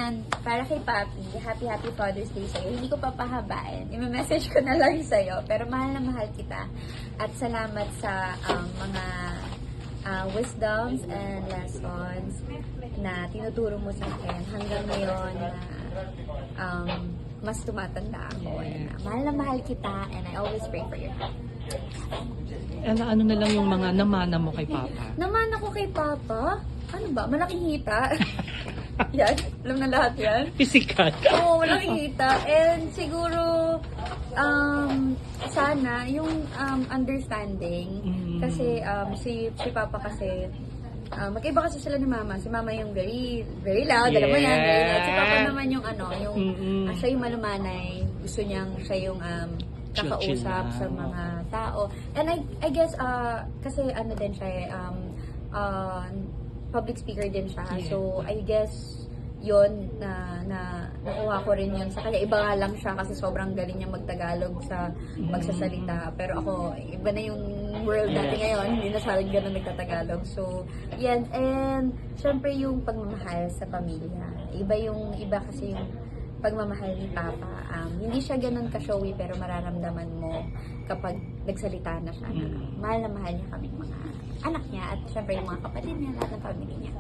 Ayan, para kay Papi, happy Father's Day sa'yo. Hindi ko papahabain. I-message ko na lang sa'yo. Pero mahal na mahal kita. At salamat sa mga wisdoms and lessons na tinuturo mo sa akin hanggang ngayon na mas tumatanda ako. Mahal na mahal kita and I always pray for you. Ano na lang yung mga namana mo kay Papa? Naman ako kay Papa? Ano ba? Malaking hita? Yan? Alam na lahat yan? Physical. Oo, malaking hita. And siguro, sana, yung understanding. Kasi si Papa kasi, magkaiba kasi sila ni Mama. Si Mama yung very loud. Alam mo yan, very loud. Si Papa naman yung siya yung malumanay. Gusto niyang siya yung kakausap sa mga tao. And I guess, kasi ano din siya, public speaker din siya. So, I guess, yun, nakuha ko rin yun sa kanya. Iba nga lang siya kasi sobrang galing niya magtagalog sa magsasalita. Pero ako, iba na yung world natin ngayon. Hindi na sa akin ganun nagtatagalog. So, yan. And, syempre yung pagmamahal sa pamilya. Iba kasi yung pagmamahal ni Papa. Hindi siya ganun ka-showy pero mararamdaman mo kapag nagsalita na siya na mahal na mahal niya kaming mga anak niya at syempre yung mga kapatid niya, lahat ng family niya.